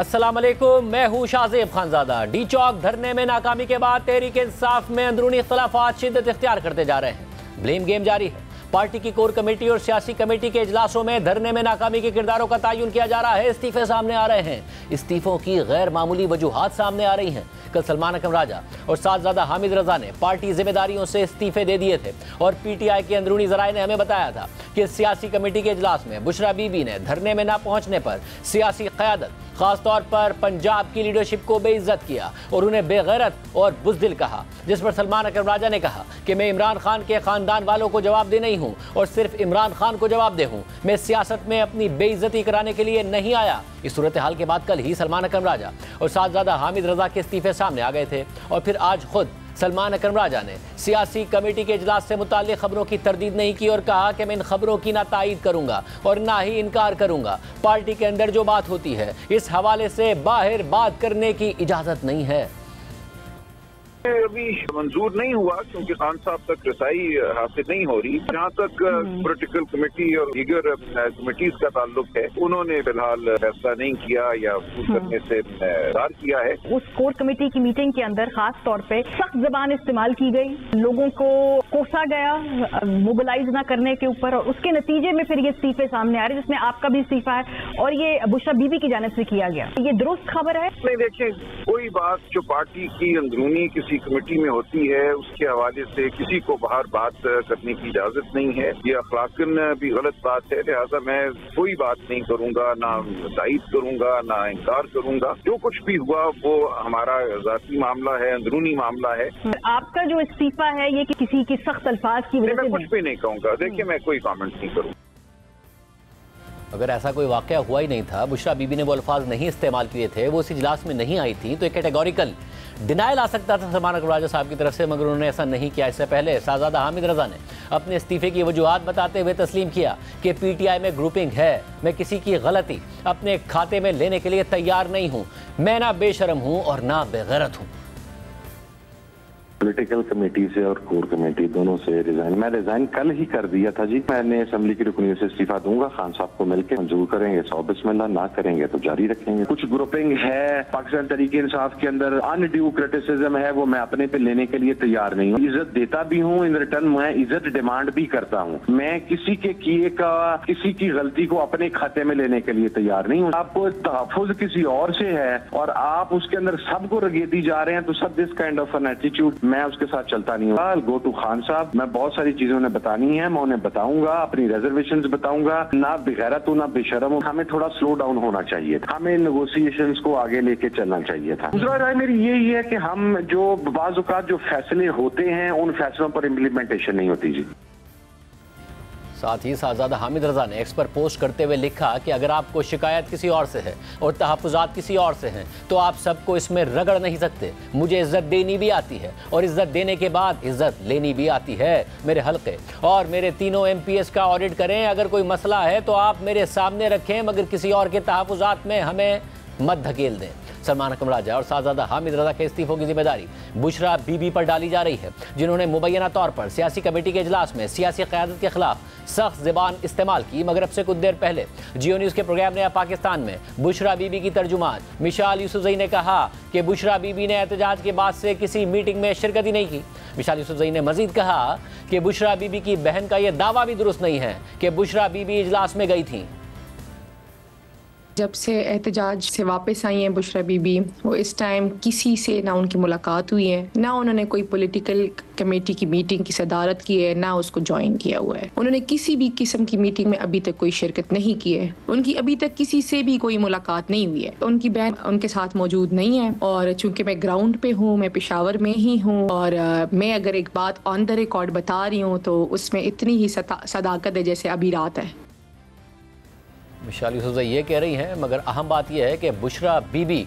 अस्सलाम वालेकुम, मैं हूँ शाहजेब खानजादा। डी चौक धरने में नाकामी के बाद तहरीक इंसाफ में अंदरूनी इख्तलाफात शिद्दत इख्तियार करते जा रहे हैं। ब्लेम गेम जारी है। पार्टी की कोर कमेटी और सियासी कमेटी के इजलासों में धरने में नाकामी के किरदारों का तयन किया जा रहा है। इस्तीफे सामने आ रहे हैं। इस्तीफों की गैर मामूली वजूहात सामने आ रही हैं। कल सलमान अकरम राजा और साहबजादा हामिद रजा ने पार्टी जिम्मेदारियों से इस्तीफे दे दिए थे और पीटीआई के अंदरूनी जराये ने हमें बताया था कि सियासी कमेटी के इजलास में बुशरा बीबी ने धरने में न पहुंचने पर सियासी क़यादत खासतौर पर पंजाब की लीडरशिप को बेइज्जत किया और उन्हें बेगैरत और बुज़दिल कहा, जिस पर सलमान अकरम राजा ने कहा कि मैं इमरान खान के ख़ानदान वालों को जवाब दे नहीं हूँ और सिर्फ इमरान खान को जवाब दे हूँ। मैं सियासत में अपनी बेइज्जती कराने के लिए नहीं आया। इस सूरत हाल के बाद कल ही सलमान अकरम राजा और साहबजादा हामिद रजा के इस्तीफे सामने आ गए थे और फिर आज खुद सलमान अकरम राजा ने सियासी कमेटी के इजलास से मुताल्लिक खबरों की तरदीद नहीं की और कहा कि मैं इन खबरों की ना तायीद करूंगा और ना ही इनकार करूंगा। पार्टी के अंदर जो बात होती है इस हवाले से बाहर बात करने की इजाजत नहीं है। अभी मंजूर नहीं हुआ क्योंकि खान साहब तक रसाई हासिल नहीं हो रही। जहाँ तक पॉलिटिकल कमेटी और दीगर कमेटीज का ताल्लुक है, उन्होंने फिलहाल फैसला नहीं किया या करने से इनकार किया है। उस कोर कमेटी की मीटिंग के अंदर खास तौर पे सख्त जबान इस्तेमाल की गई, लोगों को कोसा गया मोबिलाइज ना करने के ऊपर, और उसके नतीजे में फिर ये इस्तीफे सामने आ रहे हैं, जिसमें आपका भी इस्तीफा है और ये बुशरा बीबी की जानिब से किया गया। ये दुरुस्त खबर है? नहीं, देखें, कोई बात जो पार्टी की अंदरूनी किसी कमेटी में होती है उसके हवाले से किसी को बाहर बात करने की इजाजत नहीं है। ये अखलाकन भी गलत बात है। लिहाजा मैं कोई बात नहीं करूंगा, ना तायीद करूंगा, ना इनकार करूंगा। जो कुछ भी हुआ वो हमारा जाती मामला है, अंदरूनी मामला है। आपका जो इस्तीफा है ये किसी की सख्त अल्फाज की वजह से? मैं कुछ भी नहीं कहूँगा। देखिए, मैं कोई कॉमेंट नहीं करूँगा। अगर ऐसा कोई वाकया हुआ ही नहीं था, बुशरा बीबी ने वो अल्फाज नहीं इस्तेमाल किए थे, वो इस इजलास में नहीं आई थी, तो एक कैटेगोरिकल डिनाइल आ सकता था सलमान अकरम राजा साहब की तरफ से, मगर उन्होंने ऐसा नहीं किया। इससे पहले साहबजादा हामिद रजा ने अपने इस्तीफे की वजूहात बताते हुए तस्लीम किया कि पीटीआई में ग्रुपिंग है। मैं किसी की गलती अपने खाते में लेने के लिए तैयार नहीं हूँ। मैं ना बेशरम हूँ और ना बेगैरत हूँ। पॉलिटिकल कमेटी से और कोर कमेटी दोनों से रिजाइन, मैं रिजाइन कल ही कर दिया था जी। मैंने असेंबली की रुकनियों से इस्तीफा दूंगा। खान साहब को मिलकर मंजूर करेंगे, सौ बिस्मिल्लाह, ना करेंगे तो जारी रखेंगे। कुछ ग्रुपिंग है पाकिस्तान तहरीक इंसाफ के अंदर, अनड्यू क्रिटिसिज्म है, वो मैं अपने पे लेने के लिए तैयार नहीं हूँ। इज्जत देता भी हूँ, इन रिटर्न मैं इज्जत डिमांड भी करता हूँ। मैं किसी के किए का, किसी की गलती को अपने खाते में लेने के लिए तैयार नहीं हूँ। आपको तहफ़्फ़ुज़ किसी और से है और आप उसके अंदर सबको रगेदी जा रहे हैं, तो सब this kind of an attitude, मैं उसके साथ चलता नहीं हूँ। गो टू खान साहब, मैं बहुत सारी चीजें उन्हें बतानी है, मैं उन्हें बताऊंगा, अपनी रिजर्वेशंस बताऊंगा। ना बेगैरत हूँ, ना बेशरम हूँ। हमें थोड़ा स्लो डाउन होना चाहिए था, हमें नेगोशिएशंस को आगे लेके चलना चाहिए था। दूसरा राय मेरी यही है कि हम जो बाज़ औक़ात जो फैसले होते हैं उन फैसलों पर इम्प्लीमेंटेशन नहीं होती जी। साथ ही साहबजादा हामिद रजा ने एक्स पर पोस्ट करते हुए लिखा कि अगर आपको शिकायत किसी और से है और तहफ़्फ़ुज़ात किसी और से हैं तो आप सबको इसमें रगड़ नहीं सकते। मुझे इज़्ज़त देनी भी आती है और इज़्ज़त देने के बाद इज़्ज़त लेनी भी आती है। मेरे हल्के और मेरे तीनों MPs का ऑडिट करें। अगर कोई मसला है तो आप मेरे सामने रखें, मगर किसी और के तहफ़्फ़ुज़ात में हमें मत धकेल दें। सलमान अकरम राजा और साहबजादा हामिद रजा के इस्तीफों की जिम्मेदारी बुशरा बीबी पर डाली जा रही है, जिन्होंने मुबैना तौर पर सियासी कमेटी के इजलास में सियासी क़यादत के खिलाफ सख्त ज़बान इस्तेमाल की। मगर अब से कुछ देर पहले जियो न्यूज़ के प्रोग्राम नया पाकिस्तान में बुशरा बीबी की तर्जुमान मिशाल यूसुफ़ज़ई ने कहा कि बुशरा बीबी ने एहतजाज के बाद से किसी मीटिंग में शिरकत ही नहीं की। मिशाल यूसुफ़ज़ई ने मजीद कहा कि बुशरा बीबी की बहन का यह दावा भी दुरुस्त नहीं है कि बुशरा बीबी इजलास में गई थी। जब से एहतजाज से वापस आई हैं बुशरा बीबी, वो इस टाइम किसी से ना उनकी मुलाकात हुई है, ना उन्होंने कोई पॉलिटिकल कमेटी की मीटिंग की सदारत की है, ना उसको ज्वाइन किया हुआ है। उन्होंने किसी भी किस्म की मीटिंग में अभी तक कोई शिरकत नहीं की है। उनकी अभी तक किसी से भी कोई मुलाकात नहीं हुई है। उनकी बहन उनके साथ मौजूद नहीं है और चूंकि मैं ग्राउंड पे हूँ, मैं पेशावर में ही हूँ और मैं अगर एक बात ऑन द रिकॉर्ड बता रही हूँ तो उसमें इतनी ही सदाकत है जैसे अभी रात है। मिशाल यूसुफ़ज़ई ये कह रही हैं, मगर अहम बात यह है कि बुशरा बीबी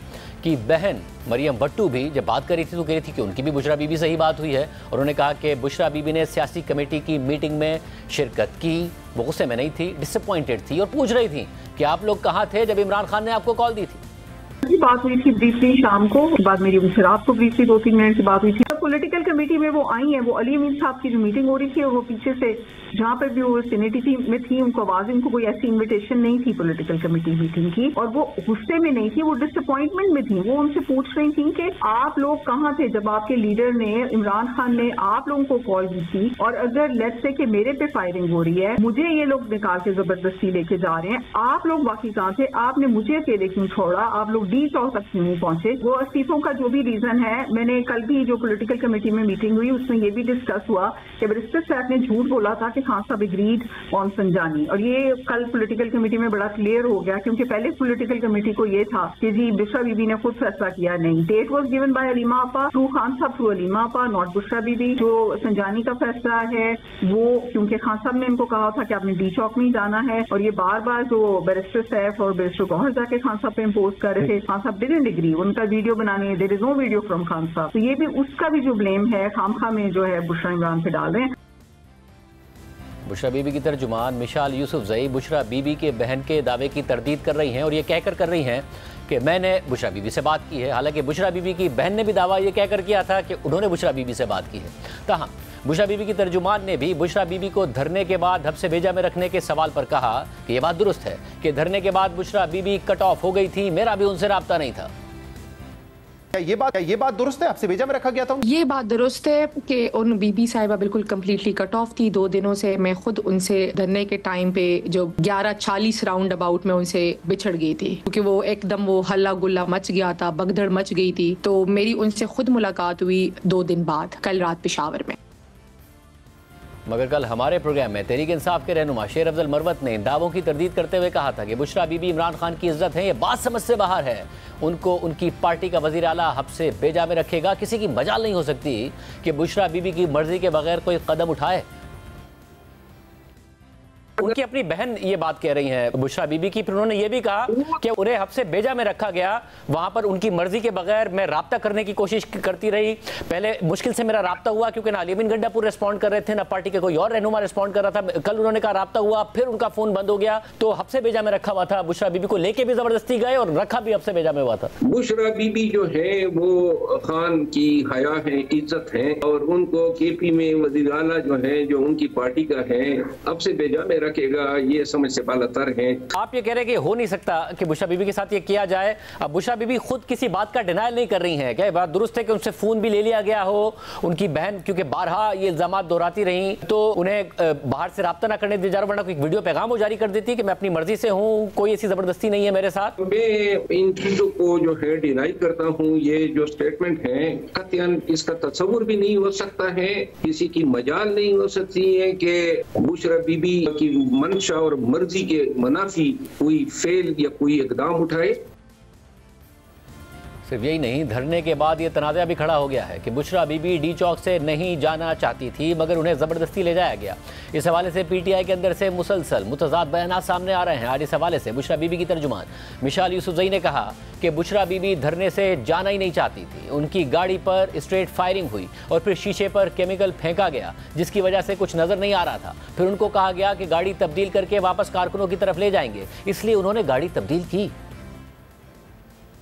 की बहन मरियम भट्टू भी जब बात कर रही थी तो कह रही थी कि उनकी भी बुशरा बीबी से ही बात हुई है और उन्होंने कहा कि बुशरा बीबी ने सियासी कमेटी की मीटिंग में शिरकत की। वो गुस्से में नहीं थी, डिसअपॉइंटेड थी और पूछ रही थी कि आप लोग कहाँ थे जब इमरान खान ने आपको कॉल दी थी। बात हुई थी ब्रीफली शाम को, बाद मेरी उनसे रात को ब्रीफली 2-3 मिनट की बात हुई थी। पॉलिटिकल कमेटी में वो आई हैं, वो अली अमीन साहब की जो मीटिंग हो रही थी और वो पीछे से जहाँ पर भी वो सिनेटी में थी, उनको आवाज, उनको कोई ऐसी इन्विटेशन नहीं थी पॉलिटिकल कमेटी मीटिंग की, और वो गुस्से में नहीं थी, वो डिसअपॉइंटमेंट में थी। वो उनसे पूछ रही थी कि आप लोग कहाँ थे जब आपके लीडर ने, इमरान खान ने आप लोगों को कॉल की थी, और अगर लेट्स से कि मेरे पे फायरिंग हो रही है, मुझे ये लोग निकाल के जबरदस्ती लेके जा रहे हैं, आप लोग बाकी कहाँ थे, आपने मुझे अकेले क्यों छोड़ा, आप लोग डी चौक तक क्यों नहीं पहुंचे। वो इस्तीफों का जो भी रीजन है, मैंने कल भी जो पॉलिटिकल कमेटी में मीटिंग हुई उसमें ये भी डिस्कस हुआ कि बैरिस्टर साहब ने झूठ बोला था कि खान साहब एग्रीड ऑन संजानी, और ये कल पॉलिटिकल कमेटी में बड़ा क्लियर हो गया, क्योंकि पहले पॉलिटिकल कमेटी को ये था कि जी बुशरा बीबी ने खुद फैसला किया। नहीं, date was given by Aleema आपा थ्रू खान साहब थ्रू अलीमा आपा, नॉट बुशरा बीबी। जो संजानी का फैसला है वो क्योंकि खान साहब ने इनको कहा था कि आपने डी चौक में जाना है, और ये बार बार जो बैरिस्टर सैफ और बैरिस्टर गौहर जाके खान साहब पे इम्पोज कर रहे थे, खान साहब डिडंट एग्री, उनका वीडियो बनाने है, there is no video from Khan साहब। तो ये भी उसका भी जो ब्लेम है खामखा में जो है बुशरा इमरान पे डाल रहे हैं। बुशरा बीबी की तर्जुमान मिशाल यूसुफजई बुशरा बीबी के बहन के दावे की तरदीद कर रही हैं और ये कहकर कर रही हैं कि मैंने बुशरा बीबी से बात की है। हालांकि बुशरा बीबी की बहन ने भी दावा ये कहकर किया था कि उन्होंने बुशरा बीबी से बात की है। ताहम बुशरा बीबी की तर्जुमान ने भी बुशरा बीबी को धरने के बाद हब्से भेजा में रखने के सवाल पर कहा कि यह बात दुरुस्त है कि धरने के बाद बुशरा बीबी कट ऑफ हो गई थी, मेरा भी उनसे राब्ता नहीं था। ये बात दुरुस्त है, आपसे भेजा में रखा गया था? ये बात दुरुस्त है कि उन बीबी साहिबा बिल्कुल कम्प्लीटली कट ऑफ थी 2 दिनों से। मैं खुद उनसे धरने के टाइम पे जो 11:40 राउंड अबाउट में उनसे बिछड़ गई थी, क्योंकि वो एकदम वो हल्ला गुल्ला मच गया था, भगदड़ मच गई थी। तो मेरी उनसे खुद मुलाकात हुई 2 दिन बाद, कल रात पेशावर में। मगर कल हमारे प्रोग्राम में तहरीक इंसाफ के रहनुमा शेर अफजल मरवत ने इन दावों की तरदीद करते हुए कहा था कि बुशरा बीबी इमरान खान की इज्जत है, ये बात समझ से बाहर है। उनको उनकी पार्टी का वजीर आला हब्से भेजा में रखेगा। किसी की मजाल नहीं हो सकती कि बुशरा बीबी की मर्जी के बगैर कोई कदम उठाए। उनकी अपनी बहन ये बात कह रही है बुशरा बीबी की, फिर उन्होंने ये भी कहा कि उन्हें हब्से भेजा में रखा गया, वहां पर उनकी मर्जी के बगैर मैं राब्ता करने की कोशिश करती रही। पहले मुश्किल से मेरा राब्ता हुआ क्योंकि ना अली अमीन गंडापुर रिस्पॉन्ड कर रहे थे, ना पार्टी के कोई और रहनुमा रिस्पॉन्ड कर रहा था। कल उन्होंने कहा राब्ता हुआ, फिर उनका फोन बंद हो गया, तो हब्से भेजा में रखा हुआ था। बुशरा बीबी को लेके भी जबरदस्ती गए और रखा भी हब्से भेजा में हुआ था। बुशरा बीबी जो है वो खान की हया है, इज्जत है, और उनको केपी में वज़ीर आला जो है, जो उनकी पार्टी का है, हब्से भेजा में रखेगा, ये समझ से बालातर है। आप ये कह रहे हैं कि हो नहीं सकता कि बुशरा बीबी के साथ ये किया जाए। अब बुशरा बीबी खुद किसी बात का डिनायल नहीं कर रही हैं। क्या बात दुरुस्त है कि उनसे फोन भी ले लिया गया हो? उनकी बहन क्योंकि बारहा ये इल्जामात दोहराती रही, तो उन्हें बाहर से राब्ता ना करने दिया जा रहा, वरना कोई वीडियो पैगाम वो जारी कर देती कि मैं अपनी मर्जी से हूँ, कोई ऐसी जबरदस्ती नहीं है मेरे साथ। मैं इन चीजों को जो है डिनाई करता हूँ। ये जो स्टेटमेंट है कतई इसका तस्वुर भी नहीं हो सकता है, किसी की मजाल नहीं हो सकती है कि बुशरा बीबी की मंशा और मर्जी के मुनाफी कोई फेल या कोई इकदाम उठाए। सिर्फ यही नहीं, धरने के बाद ये तनाज़ा भी खड़ा हो गया है कि बुशरा बीबी डी चौक से नहीं जाना चाहती थी, मगर उन्हें ज़बरदस्ती ले जाया गया। इस हवाले से पीटीआई के अंदर से मुसलसल मुतज़ाद बयानात सामने आ रहे हैं। आज इस हवाले से बुशरा बीबी की तर्जुमान मिशाल यूसुफजई ने कहा कि बुशरा बीबी धरने से जाना ही नहीं चाहती थी। उनकी गाड़ी पर स्ट्रेट फायरिंग हुई और फिर शीशे पर केमिकल फेंका गया, जिसकी वजह से कुछ नज़र नहीं आ रहा था। फिर उनको कहा गया कि गाड़ी तब्दील करके वापस कारकुनों की तरफ ले जाएंगे, इसलिए उन्होंने गाड़ी तब्दील की।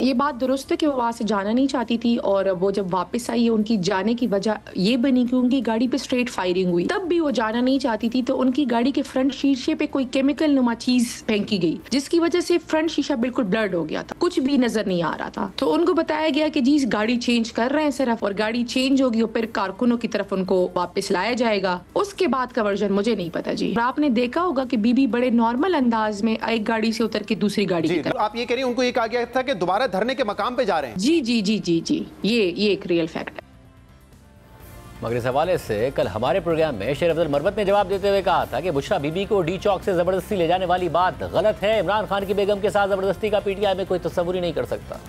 ये बात दुरुस्त है कि वो वहाँ से जाना नहीं चाहती थी, और वो जब वापस आई है उनकी जाने की वजह ये बनी कि उनकी गाड़ी पे स्ट्रेट फायरिंग हुई। तब भी वो जाना नहीं चाहती थी, तो उनकी गाड़ी के फ्रंट शीशे पे कोई केमिकल नुमा चीज फेंकी गई, जिसकी वजह से फ्रंट शीशा बिल्कुल ब्लर्ड हो गया था, कुछ भी नजर नहीं आ रहा था। तो उनको बताया गया कि जी गाड़ी चेंज कर रहे हैं सिर्फ, और गाड़ी चेंज होगी और फिर कारकुनों की तरफ उनको वापस लाया जाएगा। उसके बाद का वर्जन मुझे नहीं पता जी। आपने देखा होगा कि बीबी बड़े नॉर्मल अंदाज में एक गाड़ी से उतर के दूसरी गाड़ी की तरफ। आप ये कह रही हैं उनको ये कहा गया था कि दोबारा धरने के मकाम पे जा रहे हैं? जी जी जी जी जी, ये एक रियल फैक्ट है। मगर इस हवाले से कल हमारे प्रोग्राम में शेर अफजल मरवत ने जवाब देते हुए कहा था कि बुशरा बीबी को डी चौक से जबरदस्ती ले जाने वाली बात गलत है। इमरान खान की बेगम के साथ जबरदस्ती का पीटीआई में कोई तस्वुर ही नहीं कर सकता।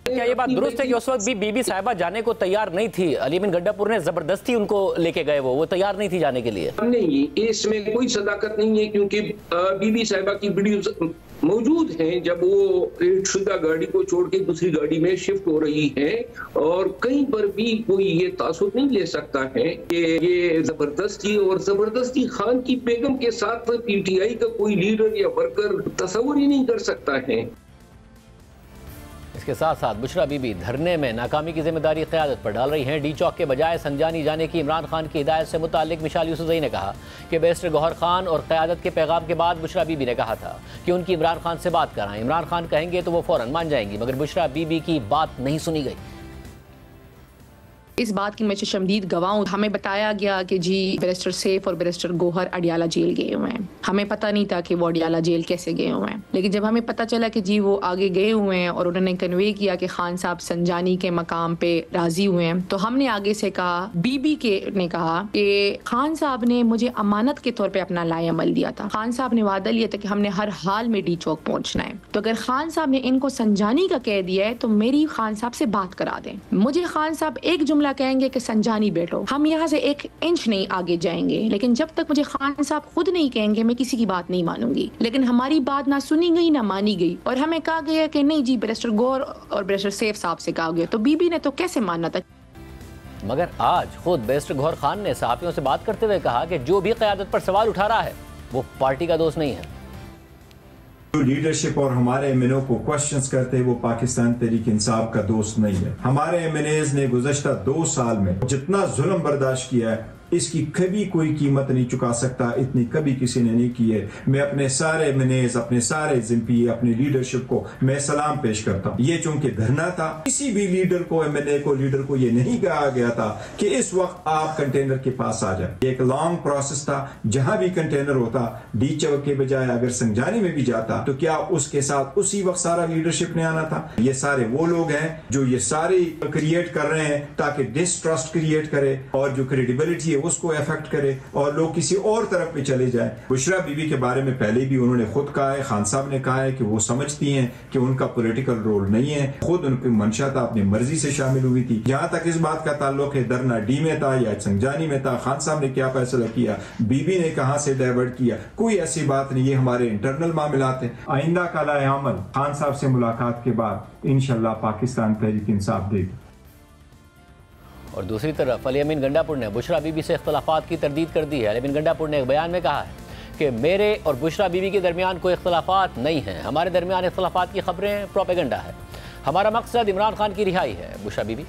क्या ये बात दुरुस्त है कि उस वक्त भी बीबी साहिबा जाने को तैयार नहीं थी? अली अमीन गंडापुर ने जबरदस्ती उनको लेके गए, वो तैयार नहीं थी जाने के लिए? नहीं, इसमें कोई सदाकत नहीं है, क्योंकि बीबी साहिबा की वीडियोस मौजूद हैं जब वो शुदा गाड़ी को छोड़ के दूसरी गाड़ी में शिफ्ट हो रही है, और कहीं पर भी कोई ये तासुर नहीं ले सकता है कि ये जबरदस्ती, और जबरदस्ती खान की बेगम के साथ पीटीआई का कोई लीडर या वर्कर तस्वुर ही नहीं कर सकता है। इसके साथ साथ बुशरा बीबी धरने में नाकामी की जिम्मेदारी क़यादत पर डाल रही हैं। डी चौक के बजाय संजानी जाने की इमरान खान की हिदायत से मुताल्लिक मिशाल यूसुफजई ने कहा कि बैरिस्टर गौहर खान और क़यादत के पैगाम के बाद बुशरा बीबी ने कहा था कि उनकी इमरान खान से बात कराएं। इमरान खान कहेंगे तो वो फ़ौरन मान जाएंगी, मगर बुशरा बीबी की बात नहीं सुनी गई। इस बात की मैं शमदीद गवाह हूं। हमें बताया गया कि जी बैरिस्टर सैफ और बैरिस्टर गौहर अडियाला जेल गए हुए हैं। हमें पता नहीं था कि वो अडियाला जेल कैसे गए हुए हैं, लेकिन जब हमें पता चला कि जी वो आगे गए हुए हैं और उन्होंने कन्वे किया कि खान साहब संजानी के मकाम पे राजी हुए हैं, तो हमने आगे से कहा, बीबी के ने कहा कि खान साहब ने मुझे अमानत के तौर पर अपना लाएअमल दिया था। खान साहब ने वादा लिया था कि हमने हर हाल में डी चौक पहुंचना है, तो अगर खान साहब ने इनको संजानी का कह दिया है तो मेरी खान साहब से बात करा दें। मुझे खान साहब एक जुमला कहेंगे कि संजानी बैठो, हम यहाँ से एक इंच नहीं आगे जाएंगे, लेकिन जब तक मुझे खान साहब खुद नहीं कहेंगे मैं किसी की बात नहीं मानूंगी। लेकिन हमारी बात ना सुनी गई ना मानी गई, और हमें कहा गया कि नहीं जी बैरिस्टर गौहर और बैरिस्टर सैफ साहब से कहा गया, तो बीबी ने तो कैसे मानना था। मगर आज खुद बैरिस्टर गौहर खान ने सहाफियों से बात करते हुए कहा कि जो भी क़यादत पर सवाल उठा रहा है वो पार्टी का दोस्त नहीं है। जो लीडरशिप और हमारे एमएनओ को क्वेश्चंस करते हैं वो पाकिस्तान तहरीक इंसाफ का दोस्त नहीं है। हमारे एमएनएज ने गुज़श्ता 2 साल में जितना जुल्म बर्दाश्त किया है इसकी कभी कोई कीमत नहीं चुका सकता, इतनी कभी किसी ने नहीं की है। मैं अपने सारे एमएनएज, अपने सारे एमपी, अपनी लीडरशिप को मैं सलाम पेश करता हूँ। ये चूंकि धरना था, किसी भी लीडर को, एमएनए को, लीडर को ये नहीं कहा गया था कि इस वक्त आप कंटेनर के पास आ जाए। एक लॉन्ग प्रोसेस था। जहां भी कंटेनर होता, डी चौक के बजाय अगर संजानी में भी जाता तो क्या उसके साथ उसी वक्त सारा लीडरशिप ने आना था? ये सारे वो लोग हैं जो ये सारी क्रिएट कर रहे हैं ताकि डिस्ट्रस्ट क्रिएट करे और जो क्रेडिबिलिटी उसको इफेक्ट करे और लोग किसी और तरफ पे चले जाएं। बुशरा बीबी के बारे में पहले भी उन्होंने खुद कहा है, खान साहब ने कहा है कि वो समझती हैं कि उनका पॉलिटिकल रोल नहीं है, खुद उनकी मंशा था, अपनी मर्जी से शामिल हुई थी। जहां तक इस बात का ताल्लुक है धरना डी में था या संजानी में था, खान साहब ने क्या फैसला किया, बीबी ने कहां से डाइवर्ट किया, कोई ऐसी बात नहीं। ये हमारे इंटरनल मामलात हैं। आइंदा का लाएअमल खान साहब से मुलाकात के बाद इंशाल्लाह पाकिस्तान तहरीक इंसाफ देगी। और दूसरी तरफ अली अमीन गंडापुर ने बुशरा बीबी से इख्तलाफात की तरदीद कर दी है। अली अमीन गंडापुर ने एक बयान में कहा है कि मेरे और बुशरा बीबी के दरमियान कोई इख्तलाफात नहीं है, हमारे दरमियान इख्तलाफात की खबरें प्रोपेगेंडा है, हमारा मकसद इमरान खान की रिहाई है। बुशरा बीबी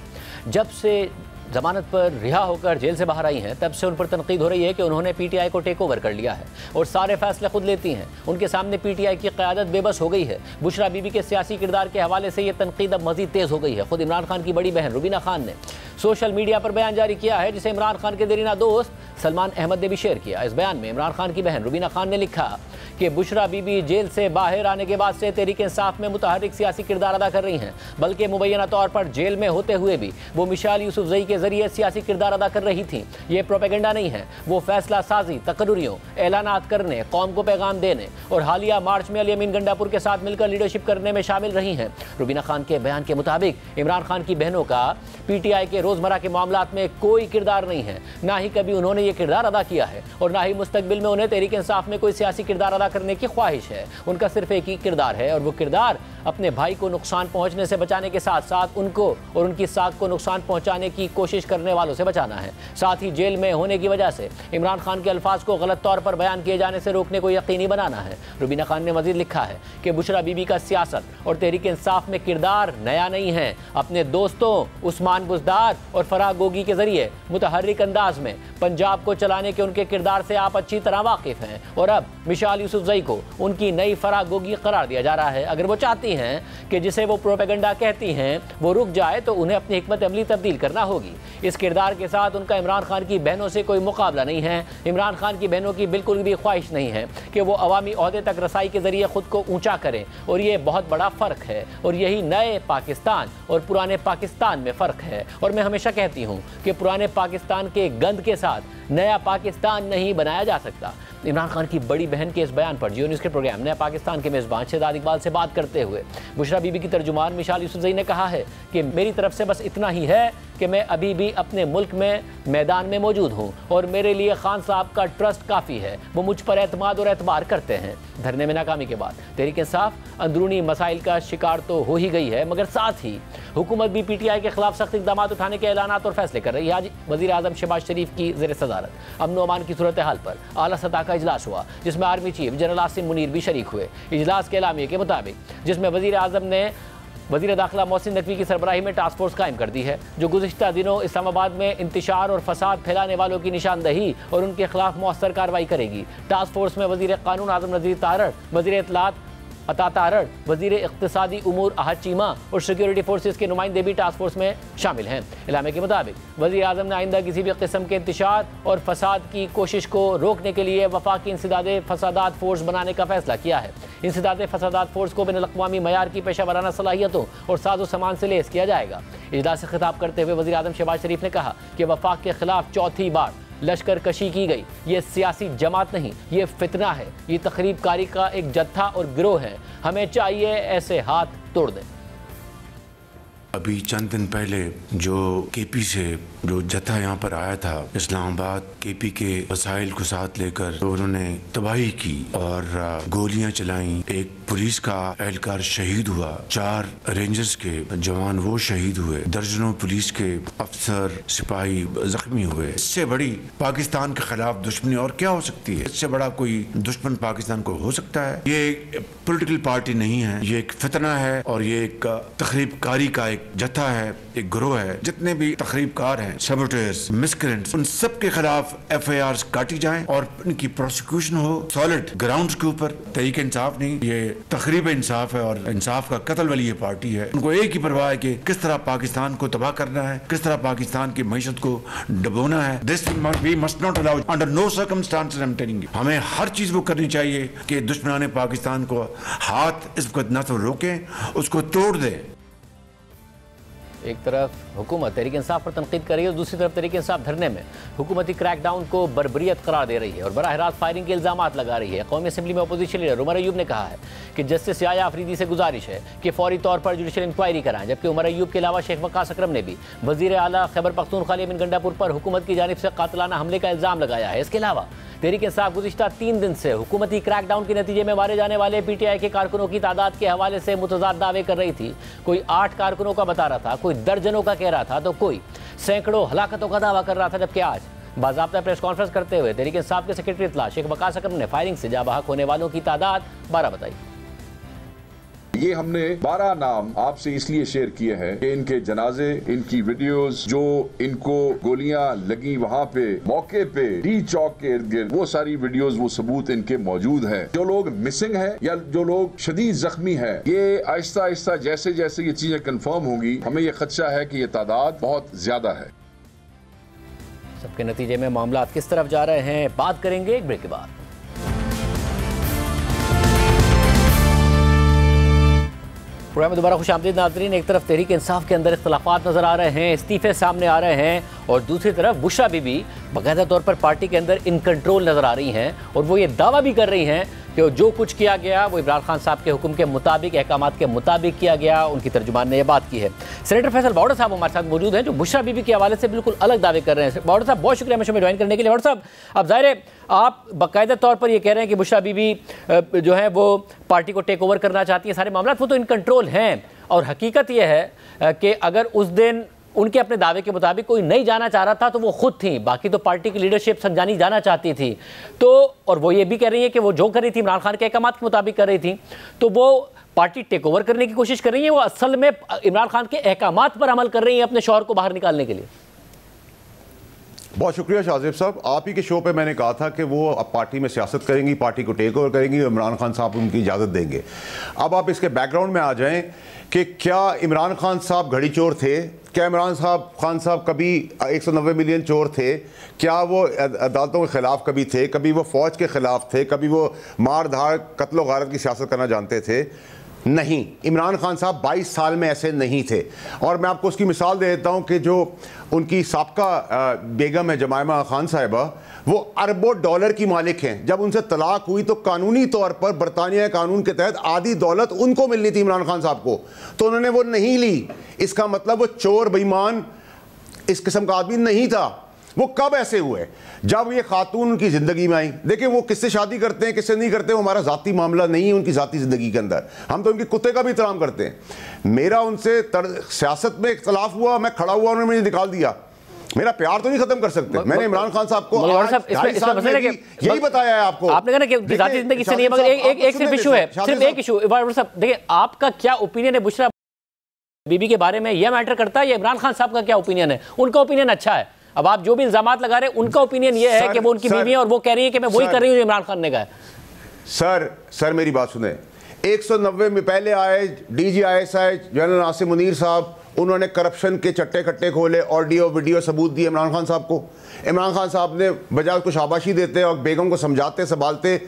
जब से जमानत पर रिहा होकर जेल से बाहर आई हैं तब से उन पर तनकीद हो रही है कि उन्होंने पीटीआई को टेक ओवर कर लिया है और सारे फैसले खुद लेती हैं। उनके सामने पीटीआई की क़यादत बेबस हो गई है। बुशरा बीबी के सियासी किरदार के हवाले से ये तनकीद अब मज़ीद तेज़ हो गई है। खुद इमरान खान की बड़ी बहन रुबीना खान ने सोशल मीडिया पर बयान जारी किया है, जिसे इमरान खान के देरीना दोस्त सलमान अहमद ने भी शेयर किया। इस बयान में इमरान खान की बहन रुबीना खान ने लिखा कि बुशरा बीबी जेल से बाहर आने के बाद से तहरीक इंसाफ में मुतहर्रिक सियासी किरदार अदा कर रही हैं, बल्कि मुबैना तौर पर जेल में होते हुए भी वो मिशाल यूसुफजई के जरिए सियासी किरदार अदा कर रही थी। ये प्रोपेगेंडा नहीं है, वो फैसला साजी, तकर्रुरियों, ऐलानात करने, कौम को पैगाम देने और हालिया मार्च में अली अमीन गंडापुर के साथ मिलकर लीडरशिप करने में शामिल रही हैं। रुबीना खान के बयान के मुताबिक इमरान खान की बहनों का पीटीआई के रोजमर्रा के मामलात में कोई किरदार नहीं है, ना ही कभी उन्होंने ये किरदार अदा किया है और ना ही मुस्तकबिल में उन्हें तहरीक इंसाफ में कोई सियासी किरदार अदा करने की ख्वाहिश है। उनका सिर्फ एक ही किरदार है और वो किरदार अपने भाई को नुकसान पहुंचने से बचाने के साथ साथ उनको और उनकी साख को नुकसान पहुंचाने की कोशिश करने वालों से बचाना है। साथ ही जेल में होने की वजह से इमरान खान के अल्फाज को गलत तौर पर बयान किए जाने से रोकने को यकीनी बनाना है। रुबीना खान ने मजीद लिखा है कि बुशरा बीबी का सियासत और तहरीक इंसाफ में किरदार नया नहीं है। अपने दोस्तों उस्मान बुज़दार और फराह गोगी के जरिए मुतहर्रिक अंदाज में पंजाब को चलाने के उनके किरदार से आप अच्छी तरह वाकिफ हैं और अब मिशाल यूसुफजई को उनकी नई फराह गोगी करार दिया जा रहा है। अगर वो चाहती हैं कि जिसे वो प्रोपेगेंडा कहती हैं वो रुक जाए तो उन्हें अपनी हिकमत अमली तब्दील करना होगी। इस किरदार के साथ उनका इमरान खान की बहनों से कोई मुकाबला नहीं है। इमरान खान की बहनों की बिल्कुल भी ख्वाहिश नहीं है कि वो अवामी ओहदे तक रसाई के जरिए खुद को ऊंचा करें और ये बहुत बड़ा फ़र्क है और यही नए पाकिस्तान और पुराने पाकिस्तान में फ़र्क है। और मैं हमेशा कहती हूँ कि पुराने पाकिस्तान के गंद के साथ नया पाकिस्तान नहीं बनाया जा सकता। इमरान खान की बड़ी बहन के इस बयान पर जियो न्यूज़ के प्रोग्राम नया पाकिस्तान के मेज़बान शहजाद इकबाल से बात करते हुए हुए। बुशरा बीबी की तर्जुमान मिशाल यूसुफजई ने कहा है कि मेरी तरफ से बस इतना ही है कि मैं अभी भी अपने मुल्क में मैदान में मौजूद हूँ और मेरे लिए खान साहब का ट्रस्ट काफ़ी है, वो मुझ पर एतमाद और एतबार करते हैं। धरने में नाकामी के बाद तहरीक इंसाफ अंदरूनी मसाइल का शिकार तो हो ही गई है, मगर साथ ही हुकूमत भी PTI के खिलाफ सख्त इक़दाम उठाने के ऐलानात और फैसले कर रही है। आज वज़ीर आज़म शहबाज शरीफ की ज़ेर सदारत अमन व अमान की सूरत हाल पर आला सतह का इजलास हुआ, जिसमें army chief general Asim Munir भी शरीक हुए। इजलास के एलामिये के मुताबिक जिसमें वज़ीर आज़म ने वज़ीर दाखिला मोहसिन नकवी की सरबराही में टास्क फोर्स कायम कर दी है, जो गुज़िश्ता दिनों इस्लामाबाद में इंतशार और फसाद फैलाने वालों की निशानदही और उनके खिलाफ मौसर कार्रवाई करेगी। टास्क फोर्स में वज़ीर कानून आज़म नज़ीर तारड़, वज़ीर इत्तलात अता तारड़, वज़ीर इक़्तिसादी उमूर अहद चीमा और सिक्योरिटी फोर्सेस के नुमाइंदे भी टास्क फोर्स में शामिल हैं। इलामे के मुताबिक वज़ीर आज़म ने आइंदा किसी भी किस्म के इंतशार और फसाद की कोशिश को रोकने के लिए वफाकी इंसदादे फसादात फोर्स बनाने का फैसला किया है। इंसदादे फसादात फोर्स को बैनुल-अक़वामी मयार की पेशा वराना सलाहियतों और साजो सामान से लैस किया जाएगा। इजलास से खिताब करते हुए वज़ीर आज़म शहबाज शरीफ ने कहा कि वफाक के खिलाफ चौथी बार लश्कर कशी की गई। ये सियासी जमात नहीं, ये फितना है, ये तखरीब कारी का एक जत्था और गिरोह है। हमें चाहिए ऐसे हाथ तोड़ दें। अभी चंद दिन पहले जो KP से जो जत्था यहाँ पर आया था इस्लामाबाद, KP के वसाइल को साथ लेकर, तो उन्होंने तबाही की और गोलियां चलाई। एक पुलिस का एहलकार शहीद हुआ, 4 रेंजर्स के जवान वो शहीद हुए, दर्जनों पुलिस के अफसर सिपाही जख्मी हुए। इससे बड़ी पाकिस्तान के खिलाफ दुश्मनी और क्या हो सकती है? इससे बड़ा कोई दुश्मन पाकिस्तान को हो सकता है? ये पॉलिटिकल पार्टी नहीं है, ये एक फितना है और ये एक तखरीब कारी का एक जत्था है, एक गिरोह है। जितने भी तखरीबकार हैं, सबोटेयर्स, मिसक्रेंट्स, उन सब के खिलाफ FIRs काटी जाएं और इनकी प्रोसिक्यूशन हो सॉलिड ग्राउंड्स के ऊपर। तहरीक इंसाफ नहीं, ये तखरीब इंसाफ है और इंसाफ का कत्ल वाली ये पार्टी है। उनको एक ही परवाह है कि किस तरह पाकिस्तान को तबाह करना है, किस तरह पाकिस्तान की मईशत को डबोना है। This we must not allow under no circumstances. I am telling you, हमें हर चीज वो करनी चाहिए कि दुश्मनाने पाकिस्तान को हाथ इस वक्त न तो रोकें, उसको तोड़ दे। एक तरफ हुकूमत तहरीक इंसाफ पर तनकीद कर रही है और दूसरी तरफ तहरीक इंसाफ धरने में हुकूमती क्रैकडाउन को बर्बरियत करार दे रही है और बराह रास्त फायरिंग के इल्ज़ामात लगा रही है। कौमी असम्बली में अपोजिशन लीडर उमर अयूब ने कहा है कि जस्टिस याया अफरीदी से गुजारिश है कि फौरी तौर पर जुडिशल इंक्वायरी कराएं, जबकि उमर अयूब के अलावा शेख वकास अकरम ने भी वज़ीर आला खैबर पख्तूनख्वा अली अमीन गंडापुर पर हुकूमत की जानिब से कातिलाना हमले का इल्ज़ाम लगाया है। इसके अलावा तहरीक इंसाफ गुज़िश्ता 3 दिन से हुकूमती क्रैकडाउन के नतीजे में मारे जाने वाले PTI के कारकुनों की तादाद के हवाले से मुतज़ाद दावे कर रही थी। कोई 8 कारकुनों का बता रहा था, कोई दर्जनों का कह रहा था, तो कोई सैकड़ों हलाकतों का दावा कर रहा था। जबकि आज बाज़ाब्ता प्रेस कॉन्फ्रेंस करते हुए तहरीक इंसाफ के सेक्रेटरी इत्तला शेख वकास अकरम ने फायरिंग से जाँ बहक होने वालों की तादाद 12 बताई। ये हमने 12 नाम आपसे इसलिए शेयर किए हैं कि इनके जनाजे, इनकी वीडियोस, जो इनको गोलियां लगी वहाँ पे मौके पे डी चौक के इर्द गिर्द, वो सारी वीडियोस, वो सबूत इनके मौजूद हैं। जो लोग मिसिंग हैं या जो लोग शदीद जख्मी हैं, ये आहिस्ता आहिस्ता जैसे जैसे ये चीजें कंफर्म होंगी, हमें ये खदशा है कि ये तादाद बहुत ज्यादा है। सबके नतीजे में मामला किस तरफ जा रहे हैं, बात करेंगे एक ब्रेक के बाद। प्रोग्राम में दोबारा खुश आमदीद नाज़रीन। एक तरफ तहरीक इंसाफ के अंदर इख्तलाफात नज़र आ रहे हैं, इस्तीफे सामने आ रहे हैं, और दूसरी तरफ बुशरा बीबी बाकायदा तौर पर पार्टी के अंदर इन कंट्रोल नज़र आ रही हैं और वो ये दावा भी कर रही हैं कि जो कुछ किया गया वो इमरान खान साहब के हुक्म के मुताबिक, अहकामात के मुताबिक किया गया। उनकी तर्जुमान ने यह बात की है। सेनेटर फैसल बावड़ा साहब हमारे साथ मौजूद हैं, जो बुशरा बीबी के हवाले से बिल्कुल अलग दावे कर रहे हैं। बावड़ा साहब, बहुत शुक्रिया हमें ज्वाइन करने के लिए। बावड़ा साहब, अब जाहिर है आप बाकायदा तौर पर ये कह रहे हैं कि बुशरा बीबी जो है वो पार्टी को टेक ओवर करना चाहती है, सारे मामला वो तो इन कंट्रोल हैं, और हकीकत यह है कि अगर उस दिन उनके अपने दावे के मुताबिक कोई नहीं जाना चाह रहा था तो वो खुद थी, बाकी तो पार्टी की लीडरशिप संजानी जाना चाहती थी। तो और वो ये भी कह रही है कि वो जो कर रही थी इमरान खान के अहकामात के मुताबिक कर रही थी, तो वो पार्टी टेक ओवर करने की कोशिश कर रही है, वो असल में इमरान खान के अहकामात पर अमल कर रही है अपने शौहर को बाहर निकालने के लिए। बहुत शुक्रिया शाहजेब साहब, आप ही के शो पे मैंने कहा था कि वो अब पार्टी में सियासत करेंगी, पार्टी को टेक ओवर करेंगी, इमरान खान साहब उनकी इजाज़त देंगे। अब आप इसके बैकग्राउंड में आ जाएं कि क्या इमरान खान साहब घड़ी चोर थे? क्या इमरान खान साहब कभी 190 मिलियन चोर थे? क्या वो अदालतों के ख़िलाफ़ कभी थे? कभी वो फ़ौज के ख़िलाफ़ थे? कभी वो मार धाड़ कत्ल गारत की सियासत करना जानते थे? नहीं, इमरान खान साहब 22 साल में ऐसे नहीं थे। और मैं आपको उसकी मिसाल दे देता हूं कि जो उनकी साबका बेगम है जमायमा खान साहिबा, वो अरबों डॉलर की मालिक हैं। जब उनसे तलाक हुई तो कानूनी तौर पर बरतानिया कानून के तहत आधी दौलत उनको मिलनी थी इमरान खान साहब को, तो उन्होंने वो नहीं ली। इसका मतलब वो चोर बेईमान इस किस्म का आदमी नहीं था। वो कब ऐसे हुए? जब ये खातून उनकी ज़िंदगी में आई। देखिए, वो किससे शादी करते हैं किससे नहीं करते, वो हमारा ज़ाती मामला नहीं है उनकी ज़ाती ज़िंदगी के अंदर। हम तो उनके कुत्ते का भी एहतराम करते हैं। मेरा उनसे सियासत में इख्तलाफ हुआ, मैं खड़ा हुआ, उन्होंने मुझे निकाल दिया। मेरा प्यार तो नहीं खत्म कर सकते। मैंने इमरान खान साहब को यही बताया है आपको। आपने कहा ना कि ज़ाती ज़िंदगी से नहीं है, मगर एक सिर्फ इशू है, सिर्फ एक इशू। देखिए, आपका क्या ओपिनियन है बुशरा बीबी के बारे में? यह मैटर करता है या इमरान खान साहब का क्या ओपिनियन है? उनका ओपिनियन अच्छा है। अब आप जो भी इल्जामात लगा रहे हैं, उनका ओपिनियन ये है कि वो उनकी बीवी है और वो कह रही है कि मैं वही कर रही हूँ जो इमरान खान ने कहा है। सर मेरी बात सुने। 190 में पहले आए DGISI जनरल नासिर मुनीर साहब, उन्होंने करप्शन के चट्टे कट्टे खोले, ऑडियो वीडियो सबूत दिए इमरान खान साहब को। इमरान खान साहब ने बजाय उसको शाबाशी देते और बेगम को समझाते संभालते,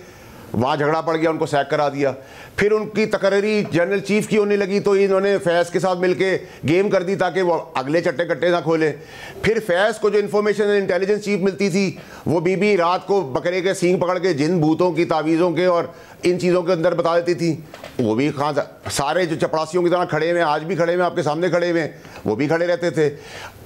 वहाँ झगड़ा पड़ गया, उनको सैक करा दिया। फिर उनकी तकरीरी जनरल चीफ की होने लगी तो इन्होंने फैज़ के साथ मिलके गेम कर दी ताकि वो अगले चट्टे कट्टे ना खोले। फिर फैज़ को जो इन्फॉर्मेशन इंटेलिजेंस चीफ मिलती थी, वो बीबी रात को बकरे के सींग पकड़ के जिन भूतों की तावीज़ों के और इन चीज़ों के अंदर बता देती थी। वो भी खान सारे जो चपरासियों की तरह खड़े हुए, आज भी खड़े हुए, आपके सामने खड़े हुए, वो भी खड़े रहते थे।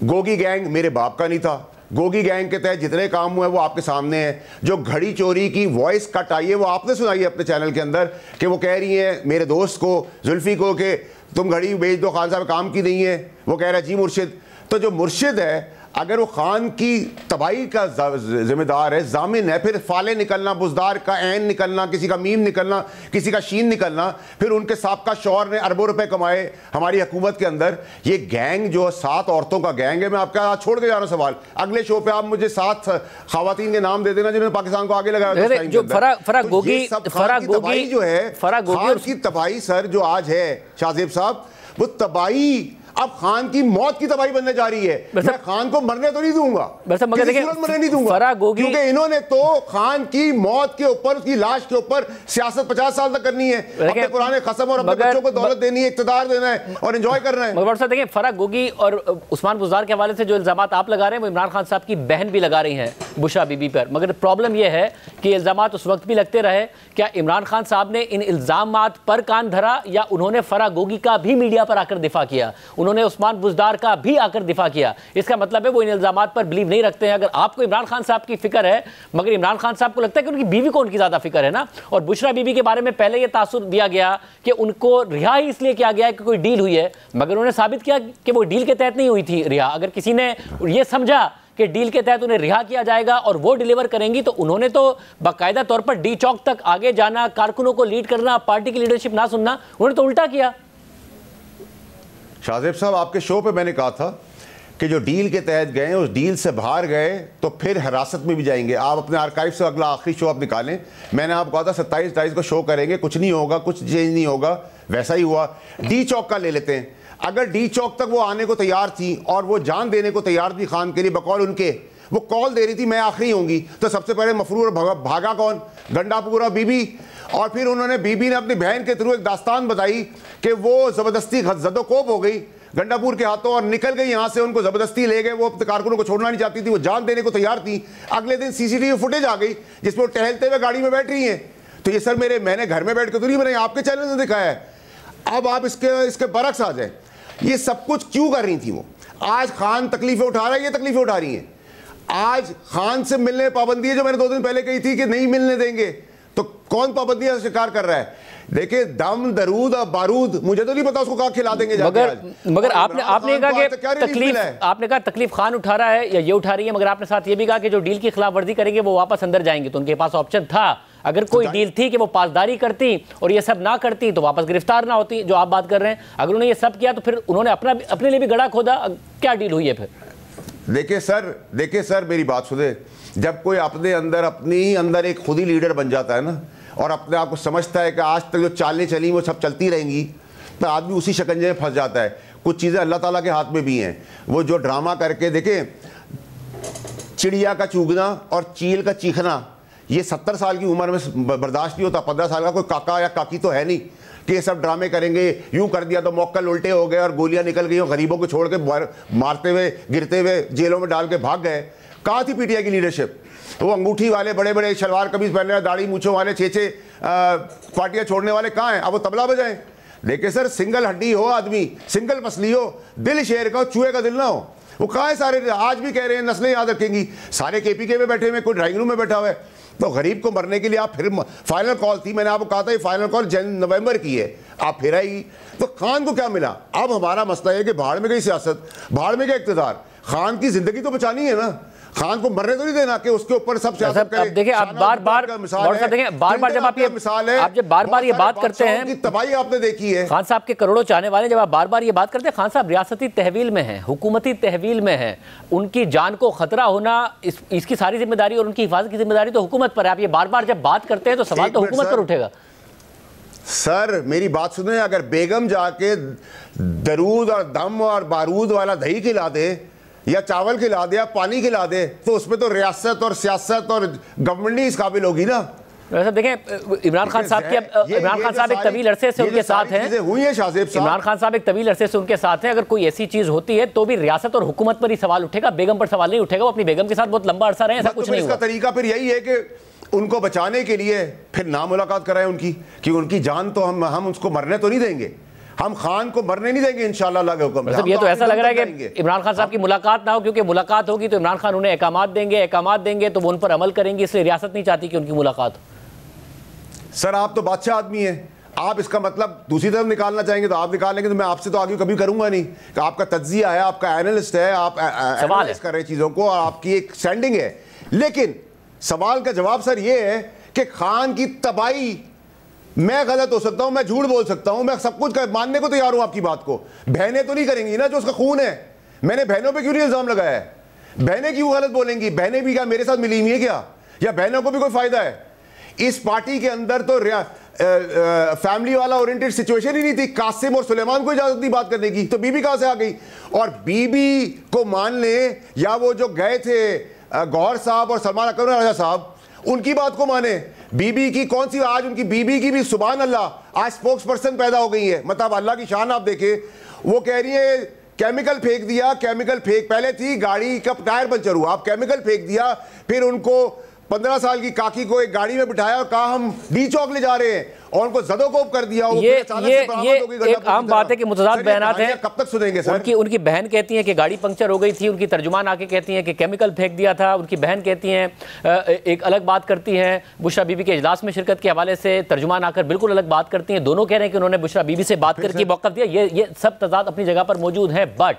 गोगी गैंग मेरे बाप का नहीं था। गोगी गैंग के तहत जितने काम हुए वो आपके सामने है। जो घड़ी चोरी की वॉइस कट आई है वो आपने सुनाई है अपने चैनल के अंदर कि वो कह रही है मेरे दोस्त को, जुल्फी को, कि तुम घड़ी बेच दो, खान साहब काम की नहीं है। वो कह रहा है जी मुर्शिद। तो जो मुर्शिद है, अगर वो खान की तबाही का जिम्मेदार है, जामिन है, फिर फाले निकलना, बुजदार का ऐन निकलना, किसी का मीम निकलना, किसी का शीन निकलना, फिर उनके साबका शौहर ने अरबों रुपए कमाए हमारी हुकूमत के अंदर। ये गैंग जो 7 औरतों का गैंग है, मैं आपका छोड़ के जा रहा हूँ सवाल, अगले शो पे आप मुझे 7 खवातीन के नाम दे देना जिन्होंने पाकिस्तान को आगे लगाया। जो फराग गोगी जो है, खान की तबाही सर जो आज है शाहजेब साहब, वो तबाही अब खान की मौत की तबाही बनने जा रही है। मैं खान को मरने तो नहीं दूंगा, मरने नहीं दूंगा, क्योंकि इन्होंने तो खान की मौत के ऊपर, उसकी लाश के ऊपर सियासत 50 साल तक करनी है, अपने पुराने खसम और अपने बच्चों को दौलत देनी है, इक़्तिदार देना है और एंजॉय करना है। मगर देखिए, फराग गोगी और उस्मान बुज़दार के हवाले से जो इल्जामात आप लगा रहे हैं वो इमरान खान साहब की बहन भी लगा रही हैं बुशरा बीबी पर। मगर प्रॉब्लम यह है कि इल्जामात उस वक्त भी लगते रहे। क्या इमरान खान साहब ने इन इल्जामात पर कान धरा या उन्होंने फराग गोगी का भी मीडिया पर आकर दिफा किया, उन्होंने उस्मान बुज़दार का भी आकर दिफा किया? इसका मतलब है वो इन इल्जामात पर बिलीव नहीं रखते हैं। अगर आपको इमरान खान साहब की फिक्र है, मगर इमरान खान साहब को लगता है कि उनकी बीवी को उनकी ज्यादा फिक्र है ना। और बुशरा बीबी के बारे में पहले यह तासुर दिया गया कि उनको रिहा ही इसलिए किया गया कि कोई डील हुई है, मगर उन्होंने साबित किया कि वो डील के तहत नहीं हुई थी रिहा। अगर किसी ने यह समझा कि डील के तहत उन्हें रिहा किया जाएगा और वो डिलीवर करेंगी, तो उन्होंने तो बाकायदा तौर पर डी चौक तक आगे जाना, कारकुनों को लीड करना, पार्टी की लीडरशिप ना सुनना, उन्होंने तो उल्टा किया। शाहजेब साहब, आपके शो पे मैंने कहा था कि जो डील के तहत गए, उस डील से बाहर गए तो फिर हिरासत में भी जाएंगे। आप अपने आर्काइव से अगला आखिरी शो आप निकालें। मैंने आपको कहा था 27-28 को शो करेंगे, कुछ नहीं होगा, कुछ चेंज नहीं होगा, वैसा ही हुआ। डी चौक का ले लेते हैं। अगर डी चौक तक वो आने को तैयार थी और वो जान देने को तैयार थी खान के लिए, बकौल उनके वो कॉल दे रही थी मैं आखिरी होंगी, तो सबसे पहले मफरूर भागा कौन? गंडापुरा बीबी। और फिर उन्होंने, बीबी ने अपनी बहन के थ्रू एक दास्तान बताई कि वो ज़बरदस्ती जदोकोब हो गई गंडापुर के हाथों और निकल गई यहाँ से, उनको ज़बरदस्ती ले गए, वो अपने कारकुनों को छोड़ना नहीं चाहती थी, वो जान देने को तैयार थी। अगले दिन CCTV फुटेज आ गई जिसमें वो टहलते हुए गाड़ी में बैठ रही हैं। तो ये सर मैंने घर में बैठ के तो नहीं बनाई, आपके चैनल ने दिखाया है। अब आप इसके बरक्स आ जाए। ये सब कुछ क्यों कर रही थी वो? आज खान तकलीफें उठा रहा है, ये तकलीफें उठा रही हैं। आज खान से मिलने पाबंदी है, जो मैंने 2 दिन पहले कही थी कि नहीं मिलने देंगे, तो कौन पाबंदी का शिकार कर रहा है? देखिए, दम, दरूद और बारूद, मुझे तो नहीं पता उसको कहाँ खिला देंगे मगर आपने कहा कि आपने कहा तकलीफ खान उठा रहा है या ये उठा रही है, मगर आपने साथ ये भी कहा कि जो डील की खिलाफवर्जी करेंगे वो वापस अंदर जाएंगे। तो उनके पास ऑप्शन था, अगर कोई डील थी कि वो पासदारी करती और ये सब ना करती तो वापस गिरफ्तार ना होती, जो आप बात कर रहे हैं। अगर उन्होंने ये सब किया तो फिर उन्होंने अपने लिए भी गड़ा खोदा। क्या डील हुई है फिर? देखिए सर मेरी बात सुने। जब कोई अपने अंदर एक खुद ही लीडर बन जाता है ना, और अपने आप को समझता है कि आज तक जो चालें चली वो सब चलती रहेंगी, तो आदमी उसी शिकंजे में फंस जाता है। कुछ चीज़ें अल्लाह ताला के हाथ में भी हैं। वो जो ड्रामा करके देखें, चिड़िया का चूगना और चील का चीखना, ये 70 साल की उम्र में बर्दाश्त नहीं होता। 15 साल का कोई काका या काकी तो है नहीं, कि ये सब ड्रामे करेंगे, यूं कर दिया तो मौक्कल उल्टे हो गए और गोलियां निकल गई और गरीबों को छोड़ के मारते हुए गिरते हुए जेलों में डाल के भाग गए। कहाँ थी पीटीआई की लीडरशिप? वो अंगूठी वाले, बड़े बड़े शलवार कमीज पहनने वाले, दाढ़ी मूछों वाले, छे पार्टियां छोड़ने वाले कहाँ हैं? अब वो तबला बजाएं। देखिए सर, सिंगल हड्डी हो आदमी, सिंगल मसली हो, दिल शेर का, चूहे का दिल ना हो, वो कहाँ है? सारे आज भी कह रहे हैं नस्लें याद रखेंगी, सारे केपीके में बैठे हुए, कोई ड्राइंग रूम में बैठा हुआ है। तो गरीब को मरने के लिए आप फिर, फाइनल कॉल थी, मैंने आपको कहा था ये फाइनल कॉल नवंबर की है, आप फिर आई। तो खान को क्या मिला? अब हमारा मसला है कि भाड़ में गई सियासत, भाड़ में गया इक़्तिदार, खान की जिंदगी तो बचानी है ना, खान को मरने तो नहीं देना कि उसके ऊपर सब सियासत करे। देखिए आप बार-बार जब आप ये मिसाल है, आप जब बार-बार ये बात करते हैं, तबाही आपने देखी है। खान साहब के करोड़ों चाहने वाले, जब आप बार-बार ये बात करते हैं, खान साहब रियासती तहवील में हैं, हुकूमती तहवील में हैं, उनकी जान को खतरा होना, इसकी सारी जिम्मेदारी और उनकी हिफाजत की जिम्मेदारी तो हुकूमत पर है। आप ये बार-बार जब बात करते हैं तो सवाल तो हुकूमत पर उठेगा। सर मेरी बात सुने, अगर बेगम जाके दरूद और दम और बारूद वाला दही खिला दे या चावल खिला दे या पानी खिला दे, तो उसमें तो रियासत और सियासत और गवर्नमेंट ही इस काबिल होगी ना। वैसे देखें, इमरान खान साहब एक तवील अरसे से उनके साथ हैं, इमरान खान साहब एक तवील अरसे से उनके साथ हैं। अगर कोई ऐसी चीज होती है तो भी रियासत और हुकूमत पर ही सवाल उठेगा, बेगम पर सवाल नहीं उठेगा। वो अपनी बेगम के साथ बहुत लंबा अरसा रहे, ऐसा कुछ नहीं हुआ। इसका तरीका फिर यही है कि उनको बचाने के लिए फिर ना मुलाकात कराएं उनकी, कि उनकी जान तो हम उसको मरने तो नहीं देंगे, हम खान को मरने नहीं देंगे इंशाअल्लाह अल्लाह के हुक्म से। ये तो ऐसा लग रहा है कि इमरान खान साहब की मुलाकात ना हो, क्योंकि मुलाकात होगी तो इमरान खान उन्हें अहकामात देंगे तो वो उन पर अमल करेंगे, इसलिए रियासत नहीं चाहती कि उनकी मुलाकात हो। सर आप तो बादशाह आदमी हैं, आप इसका मतलब दूसरी तरफ निकालना चाहेंगे तो आप निकाल लेंगे, तो मैं आपसे तो आगे कभी करूंगा नहीं। आपका तज्जिया है, आपका एनालिस्ट है, आप एनालाइज कर रहे चीजों को, आपकी एक स्टैंडिंग है। लेकिन सवाल का जवाब सर ये है कि खान की तबाही, मैं गलत हो सकता हूं, मैं झूठ बोल सकता हूं, मैं सब कुछ मानने को तैयार हूं आपकी बात को, बहनें तो नहीं करेंगी ना जो उसका खून है। मैंने बहनों पे क्यों नहीं इल्जाम लगाया है? बहनें क्यों गलत बोलेंगी? बहनें भी क्या मेरे साथ मिली हुई है क्या? या बहनों को भी कोई फायदा है? इस पार्टी के अंदर तो फैमिली वाला ओरिएंटेड सिचुएशन ही नहीं थी। कासिम और सुलेमान को इजाजत नहीं बात करने की, तो बीबी कहां से आ गई? और बीबी को मान ले, या वो जो गए थे गौहर साहब और सलमान अकबर राजा साहब, उनकी बात को माने। बीबी की कौन सी, आज उनकी बीबी की भी सुभान अल्लाह आज स्पोक्स पर्सन पैदा हो गई है। मतलब अल्लाह की शान आप देखें, वो कह रही है केमिकल फेंक दिया, केमिकल फेंक, पहले थी गाड़ी का टायर पंचर हुआ, आप केमिकल फेंक दिया, फिर उनको 15 साल की काकी को एक गाड़ी में बिठाया और कहा हम डी चौक ले जा रहे हैं, और उनको जदोकोप कर दिया। ये एक आम बात है कि मुतजाद बयानात हैं, कब तक सुनेंगे सर? उनकी बहन कहती है कि गाड़ी पंक्चर हो गई थी, उनकी तर्जुमान आके कहती हैं कि केमिकल फेंक दिया था, उनकी बहन कहती हैं एक अलग बात करती हैं। बुशरा बीबी के इजलास में शिरकत के हवाले से तर्जुमान आकर बिल्कुल अलग बात करती हैं। दोनों कह रहे हैं कि उन्होंने बुशरा बीबी से बात करके मौक़िफ़ दिया। ये सब तजाद अपनी जगह पर मौजूद है। बट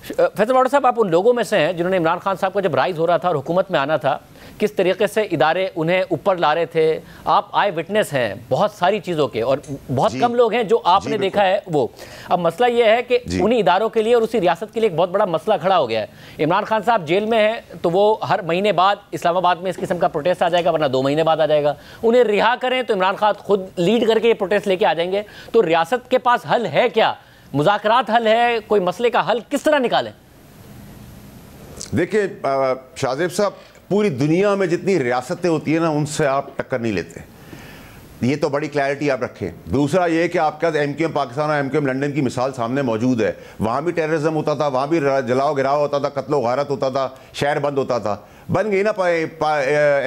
फैसल वाडा साहब, आप उन लोगों में से हैं जिन्होंने इमरान खान साहब का जब राइज हो रहा था और हुकूमत में आना था, किस तरीके से इदारे उन्हें ऊपर ला रहे थे। आप आई विटनेस हैं बहुत सारी चीज़ों के, और बहुत कम लोग हैं जो आपने देखा है वो। अब मसला ये है कि उन्हीं इदारों के लिए और उसी रियासत के लिए एक बहुत बड़ा मसला खड़ा हो गया है। इमरान खान साहब जेल में हैं तो वो हर महीने बाद इस्लामाबाद में इस किस्म का प्रोटेस्ट आ जाएगा, वरना 2 महीने बाद आ जाएगा। उन्हें रिहा करें तो इमरान खान खुद लीड करके ये प्रोटेस्ट लेके आ जाएंगे। तो रियासत के पास हल है क्या? मुज़ाकरात हल है? कोई मसले का हल किस तरह निकालें? देखिए शाहजेब साहब, पूरी दुनिया में जितनी रियासतें होती है ना, उनसे आप टक्कर नहीं लेते। ये तो बड़ी क्लैरिटी आप रखें। दूसरा ये कि आपका MQM पाकिस्तान और MQM लंदन की मिसाल सामने मौजूद है। वहाँ भी टेररिज्म होता था, वहाँ भी जलाओ गिराव होता था, कत्लो गारत होता था, शहर बंद होता था। बन गई ना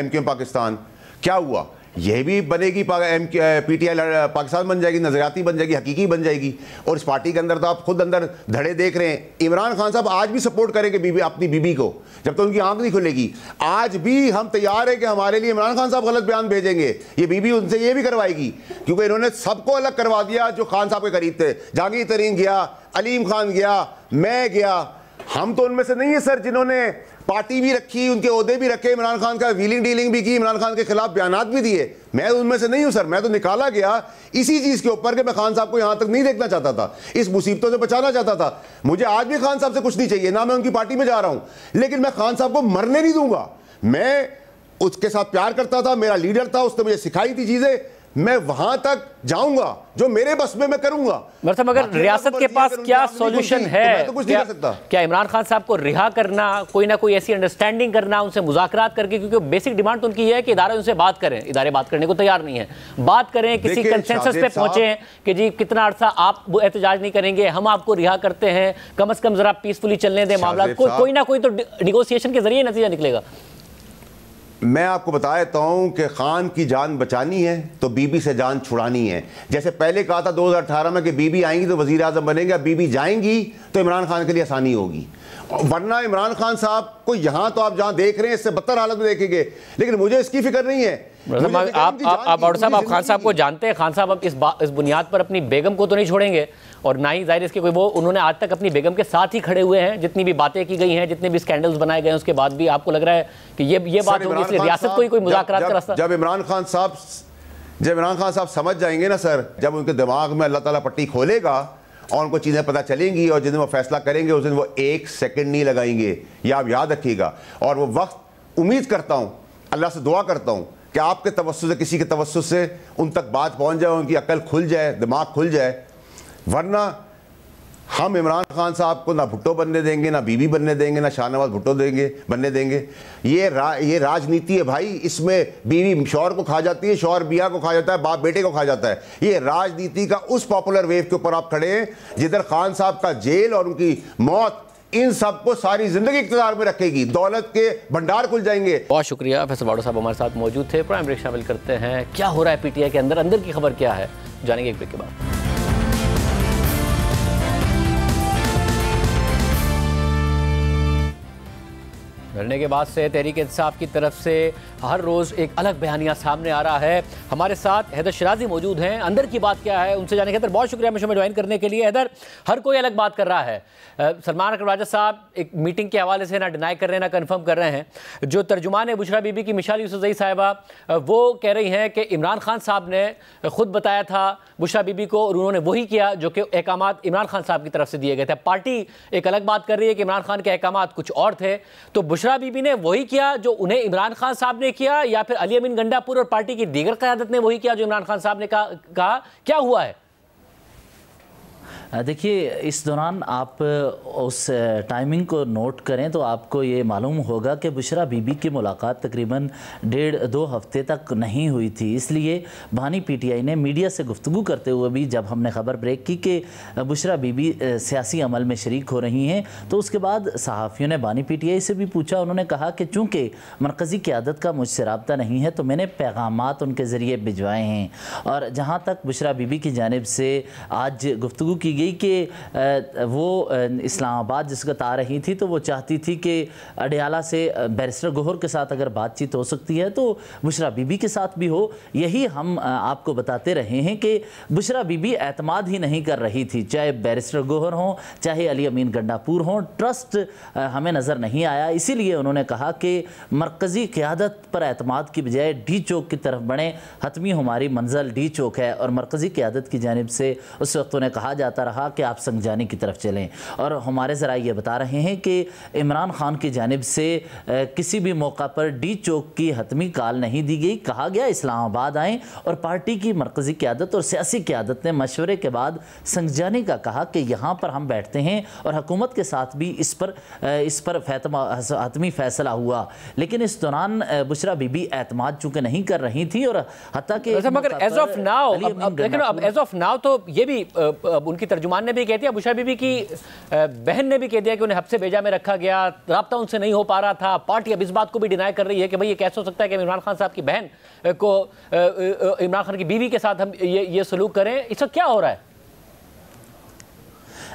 MQM पाकिस्तान, क्या हुआ? यह भी बनेगी, PTI पाकिस्तान बन जाएगी, नजरियाती बन जाएगी, हकीकी बन जाएगी। और इस पार्टी के अंदर तो आप खुद अंदर धड़े देख रहे हैं। इमरान खान साहब आज भी सपोर्ट करेंगे अपनी बीबी को, जब तक तो उनकी आंख नहीं खुलेगी। आज भी हम तैयार हैं कि हमारे लिए इमरान खान साहब गलत बयान भेजेंगे, ये बीबी उनसे ये भी करवाएगी, क्योंकि इन्होंने सबको अलग करवा दिया जो खान साहब के करीब थे। जहांगीर तरीन गया, अलीम खान गया, मैं गया। हम तो उनमें से नहीं है सर जिन्होंने पार्टी भी रखी, उनके ओहदे भी रखे, इमरान खान का व्हीलिंग डीलिंग भी की, इमरान खान के खिलाफ बयानात भी दिए। मैं उनमें से नहीं हूं सर। मैं तो निकाला गया इसी चीज के ऊपर कि मैं खान साहब को यहां तक नहीं देखना चाहता था, इस मुसीबतों से बचाना चाहता था। मुझे आज भी खान साहब से कुछ नहीं चाहिए, ना मैं उनकी पार्टी में जा रहा हूं, लेकिन मैं खान साहब को मरने नहीं दूंगा। मैं उसके साथ प्यार करता था, मेरा लीडर था, उसने मुझे सिखाई थी चीजें। मैं वहां तक जाऊंगा, जो मेरे बस में मैं करूंगा। मतलब अगर रियासत के पास क्या सॉल्यूशन है, तो कुछ नहीं कर सकता। क्या इमरान खान साहब को रिहा करना, कोई ना कोई ऐसी अंडरस्टैंडिंग करना, उनसे मुज़ाकरात करके, क्योंकि बेसिक डिमांड तो उनकी है कि इदारे उनसे बात करें, इदारे बात करने को तैयार नहीं है, बात करें, किसी कंसेंसस पे पहुंचे कि जी कितना अर्सा आप एहतजाज नहीं करेंगे, हम आपको रिहा करते हैं, कम से कम जरा पीसफुली चलने दें मामला, कोई ना कोई तो निगोशिएशन के जरिए नतीजा निकलेगा। मैं आपको बता देता हूं कि खान की जान बचानी है तो बीबी से जान छुड़ानी है। जैसे पहले कहा था 2018 में कि बीबी आएंगी तो वजीर आजम बनेंगे, अब बीबी जाएंगी तो इमरान खान के लिए आसानी होगी। वरना इमरान खान साहब को यहां तो आप जहां देख रहे हैं इससे बदतर हालत में देखेंगे, लेकिन मुझे इसकी फिक्र नहीं है। आप खान साहब को जानते हैं, खान साहब अब इस बुनियाद पर अपनी बेगम को तो नहीं छोड़ेंगे, और ना ही जाहिर इसके कोई वो, उन्होंने आज तक अपनी बेगम के साथ ही खड़े हुए हैं। जितनी भी बातें की गई हैं, जितने भी स्कैंडल्स बनाए गए हैं, उसके बाद भी आपको लग रहा है कि ये बात होगी, इसलिए रियासत को ही कोई मुज़ाकरात का रास्ता। जब इमरान खान साहब समझ जाएंगे ना सर, जब उनके दिमाग में अल्लाह ताला पट्टी खोलेगा और उनको चीज़ें पता चलेंगी और जिस दिन वो फैसला करेंगे उस दिन वो 1 सेकंड नहीं लगाएंगे, ये आप याद रखिएगा। और वो वक्त उम्मीद करता हूँ, अल्लाह से दुआ करता हूँ कि आपके तवस्सुस से, किसी के तवस्सुस से उन तक बात पहुँच जाए, उनकी अकल खुल जाए, दिमाग खुल जाए। वरना हम इमरान खान साहब को ना भुट्टो बनने देंगे, ना बीबी बनने देंगे, ना शाहनवाज भुट्टो बनने देंगे। ये राजनीति है भाई, इसमें बीवी शौहर को खा जाती है, शौहर बिया को खा जाता है, बाप बेटे को खा जाता है। ये राजनीति का उस पॉपुलर वेव के ऊपर आप खड़े हैं जिधर खान साहब का जेल और उनकी मौत इन सबको सारी जिंदगी इक़्तिदार में रखेगी, दौलत के भंडार खुल जाएंगे। बहुत शुक्रिया फैसल बाडो साहब हमारे साथ मौजूद थे। प्राइम ब्रेक शामिल करते हैं, क्या हो रहा है पीटीआई के अंदर की खबर क्या है, जानेंगे एक ब्रेक के बाद। धरने के बाद से तहरीक इंसाफ की तरफ से हर रोज़ एक अलग बयानिया सामने आ रहा है। हमारे साथ हैदर शिराजी मौजूद हैं, अंदर की बात क्या है उनसे जाने। हैदर, बहुत शुक्रिया में ज्वाइन करने के लिए। हैदर, हर कोई अलग बात कर रहा है। सलमान अकबर राजा साहब एक मीटिंग के हवाले से ना डिनाई कर रहे हैं ना कंफर्म कर रहे हैं। जो तर्जुमान बुशरा बीबी की मिशाल यूसुफजई साहिबा, वो कह रही हैं कि इमरान खान साहब ने खुद बताया था बुशरा बीबी को और उन्होंने वही किया जो कि अहकामात इमरान खान साहब की तरफ से दिए गए थे। पार्टी एक अलग बात कर रही है कि इमरान खान के अहकामात कुछ और थे। तो बुशरा बीबी ने वही किया जो उन्हें इमरान खान साहब ने किया, या फिर अली अमीन गंडापुर और पार्टी की दीगर क़यादत ने वही किया जो इमरान खान साहब ने कहा? क्या हुआ है? देखिए, इस दौरान आप उस टाइमिंग को नोट करें तो आपको ये मालूम होगा कि बुशरा बीबी की मुलाकात तकरीबन 1.5-2 हफ्ते तक नहीं हुई थी। इसलिए बानी पीटीआई ने मीडिया से गुफ्तगू करते हुए भी, जब हमने ख़बर ब्रेक की कि बुशरा बीबी सियासी अमल में शरीक हो रही हैं, तो उसके बाद सहाफ़ियों ने बानी पीटीआई से भी पूछा। उन्होंने कहा कि चूँकि मरकज़ी क़यादत का मुझसे रब्ता नहीं है तो मैंने पैगामात उनके ज़रिए भिजवाए हैं। और जहाँ तक बुशरा बीबी की जानिब से आज गुफ्तगू की गई कि वो इस्लामाबाद जिस वक्त आ रही थी तो वो चाहती थी कि अडियाला से बैरिस्टर गोहर के साथ अगर बातचीत हो सकती है तो बुशरा बीबी के साथ भी हो। यही हम आपको बताते रहे हैं कि बुशरा बीबी एतमाद ही नहीं कर रही थी, चाहे बैरिस्टर गोहर हों चाहे अली अमीन गंडापुर हों, ट्रस्ट हमें नज़र नहीं आया। इसीलिए उन्होंने कहा कि मरकज़ी क़यादत पर एतमाद की बजाय डी चौक की तरफ बढ़ें, हतमी हमारी मंजिल डी चौक है। और मरकज़ी क़यादत की जानिब से उस वक्त उन्हें कहा जाता रहा कि आप संगजानी की तरफ चलें। और हमारे ज़रा ये बता रहे हैं कि इमरान खान की जानिब से किसी भी मौका पर डी चौक की हतमी काल नहीं दी गई। कहा गया इस्लामाबाद आएँ, और पार्टी की मरकज़ी क़यादत और सियासी क़यादत ने मशवरे के बाद संगजानी का कहा कि यहाँ पर हम बैठते हैं, और हुकूमत के साथ भी इस पर हतमी फ़ैसला हुआ। लेकिन इस दौरान बुशरा बीबी एतमाद चूँकि नहीं कर रही थी, और हत्ता कि मगर एज ऑफ नाउ तो ये भी उनकी तर्जुमान ने भी कह दिया, बुशरा बीबी की बहन ने भी कह दिया कि उन्हें हब्से भेजा में रखा गया, राब्ता उनसे नहीं हो पा रहा था। पार्टी अब इस बात को भी डिनाई कर रही है कि भाई ये कैसे हो सकता है कि इमरान खान साहब की बहन को इमरान खान की बीवी के साथ हम ये सलूक करें। इसका क्या हो रहा है?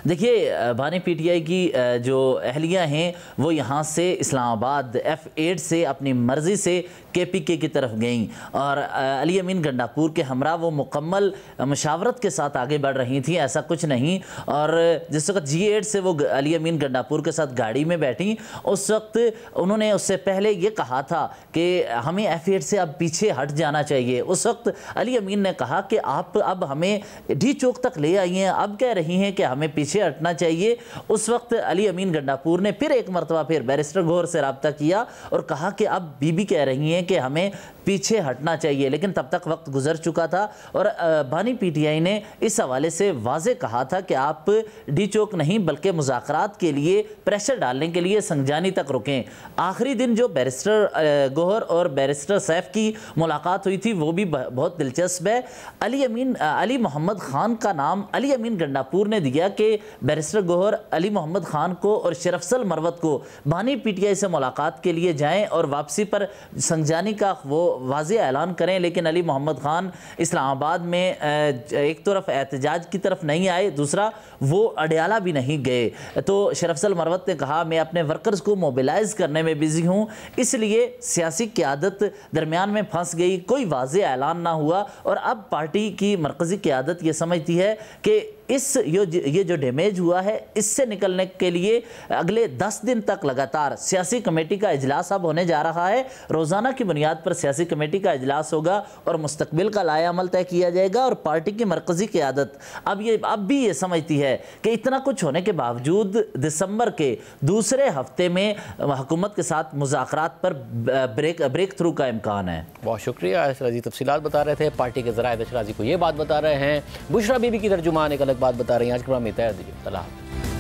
देखिए, बानी पीटीआई की जो अहलियाँ हैं वो यहाँ से इस्लामाबाद F8 से अपनी मर्ज़ी से KPK की तरफ गईं, और अली अमीन गंडापुर के हमरा वो मुकम्मल मशावरत के साथ आगे बढ़ रही थी, ऐसा कुछ नहीं। और जिस वक्त G8 से वो अली अमीन गंडापुर के साथ गाड़ी में बैठी, उस वक्त उन्होंने उससे पहले ये कहा था कि हमें F8 से अब पीछे हट जाना चाहिए। उस वक्त अली अमीन ने कहा कि आप अब हमें डी चौक तक ले आई हैं, अब कह रही हैं कि हमें पीछे पीछे हटना चाहिए। उस वक्त अली अमीन गंडापुर ने फिर एक मरतबा फिर बैरिस्टर गौहर से रब्ता किया और कहा कि अब बीबी कह रही हैं कि हमें पीछे हटना चाहिए, लेकिन तब तक वक्त गुजर चुका था और बानी पीटीआई ने इस हवाले से वाजे कहा था कि आप डी चौक नहीं बल्कि मुज़ाकरात के लिए प्रेशर डालने के लिए संगजानी तक रुकें। आखिरी दिन जो बैरिस्टर गौहर और बैरिस्टर सैफ की मुलाकात हुई थी वो भी बहुत दिलचस्प है। अली मोहम्मद खान का नाम अली अमीन गंडापुर ने दिया कि बैरिस्टर गौहर अली मोहम्मद खान को और शरफसल मरवत को बानी पीटीआई से मुलाकात के लिए जाएं और वापसी पर संगजानी का वो वाज़े ऐलान करें, लेकिन अली मोहम्मद खान इस्लामाबाद में एक तरफ एहतजाज की तरफ नहीं आए, दूसरा वो अडयाला भी नहीं गए। तो शरफसल मरवत ने कहा मैं अपने वर्कर्स को मोबिलाइज करने में बिजी हूँ, इसलिए सियासी क़यादत दरमियान में फंस गई, कोई वाज़े ऐलान ना हुआ और अब पार्टी की मरकज़ी क़यादत ये समझती है कि ये जो डैमेज हुआ है इससे निकलने के लिए अगले 10 दिन तक लगातार सियासी कमेटी का इजलास अब होने जा रहा है। रोज़ाना की बुनियाद पर सियासी कमेटी का इजलास होगा और मुस्तकबिल का लाया अमल तय किया जाएगा और पार्टी की मरकज़ी क़यादत अब भी ये समझती है कि इतना कुछ होने के बावजूद दिसंबर के दूसरे हफ्ते में हुकूमत के साथ मुज़ाकरात पर ब्रेक थ्रू का इम्कान है। बहुत शुक्रिया। अशराजी तफसीलात बता रहे थे, पार्टी के ज़राए अशराजी को ये बात बता रहे हैं, बुशरा बीबी की तर्जुमान एक अलग बात बता रही हैं। आज के प्रोग्राम में तय दीजिए।